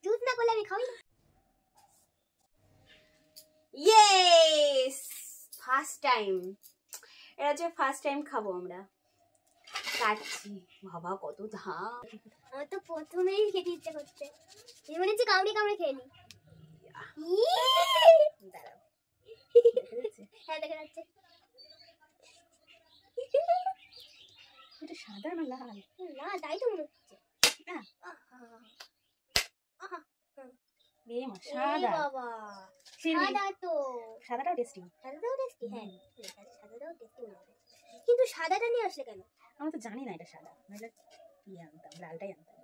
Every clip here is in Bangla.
জুস না করলে আমি খাই না। ইয়েস, ফার্স্ট টাইম, এটা হচ্ছে ফার্স্ট টাইম খাবো আমরা। কাটছি, বাবা কত ধাম। আমার তো প্রথমেই খেতে ইচ্ছে করছে, মনে হচ্ছে কামড়ে কামড়ে খেয়ে নি। দাঁড়াও, হ্যাঁ দেখা যাচ্ছে। এটা সাদা না লাল? না তাই তো মনে হচ্ছে। সাদা বাবা, সাদা তো, সাদাটাও টেস্টি। সাদাটাও টেস্টি, হ্যাঁ সাদাটাও টেস্টি মনে হয়। কিন্তু সাদাটা নিয়ে আসলে কেন? আমরা তো জানি না এটা সাদা, নাহলে কি আনতাম, লালটাই আনতাম।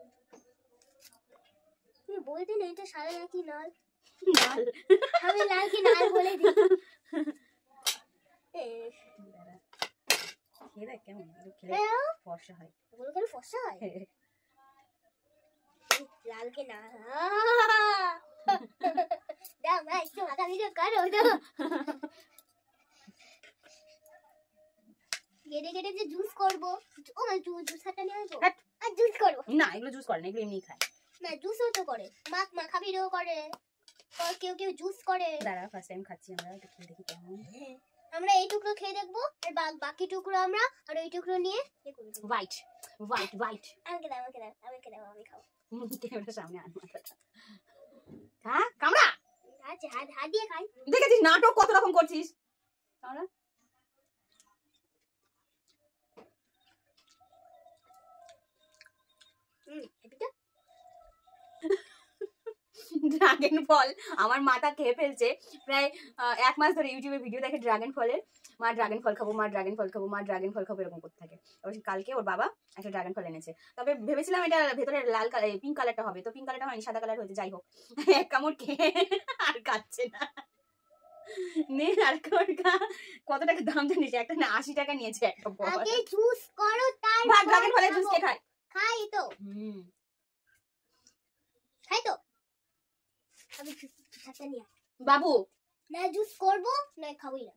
তুমি বলতে না এটা সাদা নাকি লাল? লাল। আমি লাল কি লাল বলে দিই। খেয়ে দেখ কেমন, খেলে ফর্সা হয়। বলো কেন ফর্সা হয়? লাল কে না দাও ভাই, একটু আগে ভিডিও করো দাও। কেটে কেটে যে জুস করবো, ও মা জুসারটা নিয়ে আসবো আর জুস করবো না, এগুলো জুস করে না, এগুলো এমনি খায়। না জুসও তো করে, মাখাবিরও করে, আর কেউ কেউ জুস করে। দাঁড়া, ফার্স্ট টাইম খাচ্ছি আমরা, একটু খেয়ে দেখি কেমন। আমরা এই টুকরো খেয়ে দেখবো, আর বাকি টুকরো আমরা আর ওই টুকরো নিয়ে হোয়াইট হোয়াইট হোয়াইট। আমাকে দাও আমাকে দাও আমাকে দাও, আমি খাবো। ক্যামেরার সামনে আন মাথাটা। হ্যাঁ কামড়া, আচ্ছা হাত দিয়ে খাই। দেখেছিস নাটক কত রকম করছিস। কামড়া। ড্রাগন ফল আমার মাথা খেয়ে ফেলছে। প্রায় 1 মাস ধরে ইউটিউবে ভিডিও দেখে ড্রাগন ফলের, মা ড্রাগন ফল খাবো, মা ড্রাগন ফল খাবো, মা ড্রাগন ফল খাবো, এরকম করতে থাকে। অবশ্যই কালকে ওর বাবা একটা ড্রাগন ফল এনেছে, তবে ভেবেছিলাম এটা ভেতরে লাল কালার পিঙ্ক কালারটা হবে, তো পিঙ্ক কালারটা হয়নি, সাদা কালার হয়েছে। যাই হোক, এক কামড় খেয়ে আর খাচ্ছে না। নে আর খা। কত টাকা দাম জানিস? একটা না 80 টাকা নিয়েছে একটা বড়। আগে জুস করো, তারপর ড্রাগন ফলের জুস কে খায়? খাই তো, খাই তো। আমি জুসটা নিয়ে বাবু না জুস করবো না খাবই না।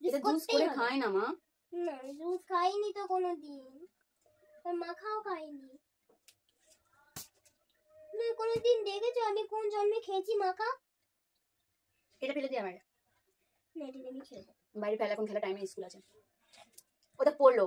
এটা জুস করে খায় না মা। না জুস খাইনি তো কোনোদিন, মাখাও খাইনি। না কোনোদিন দেখেছো আমি কোন জন্মে খেয়েছি মাখা? এটা ফেলে দিই আমার। না এটা আমি খেলবো। বাইরে ফেলে, এখন খেলা টাইমে স্কুল আছে। ওটা পড়লো।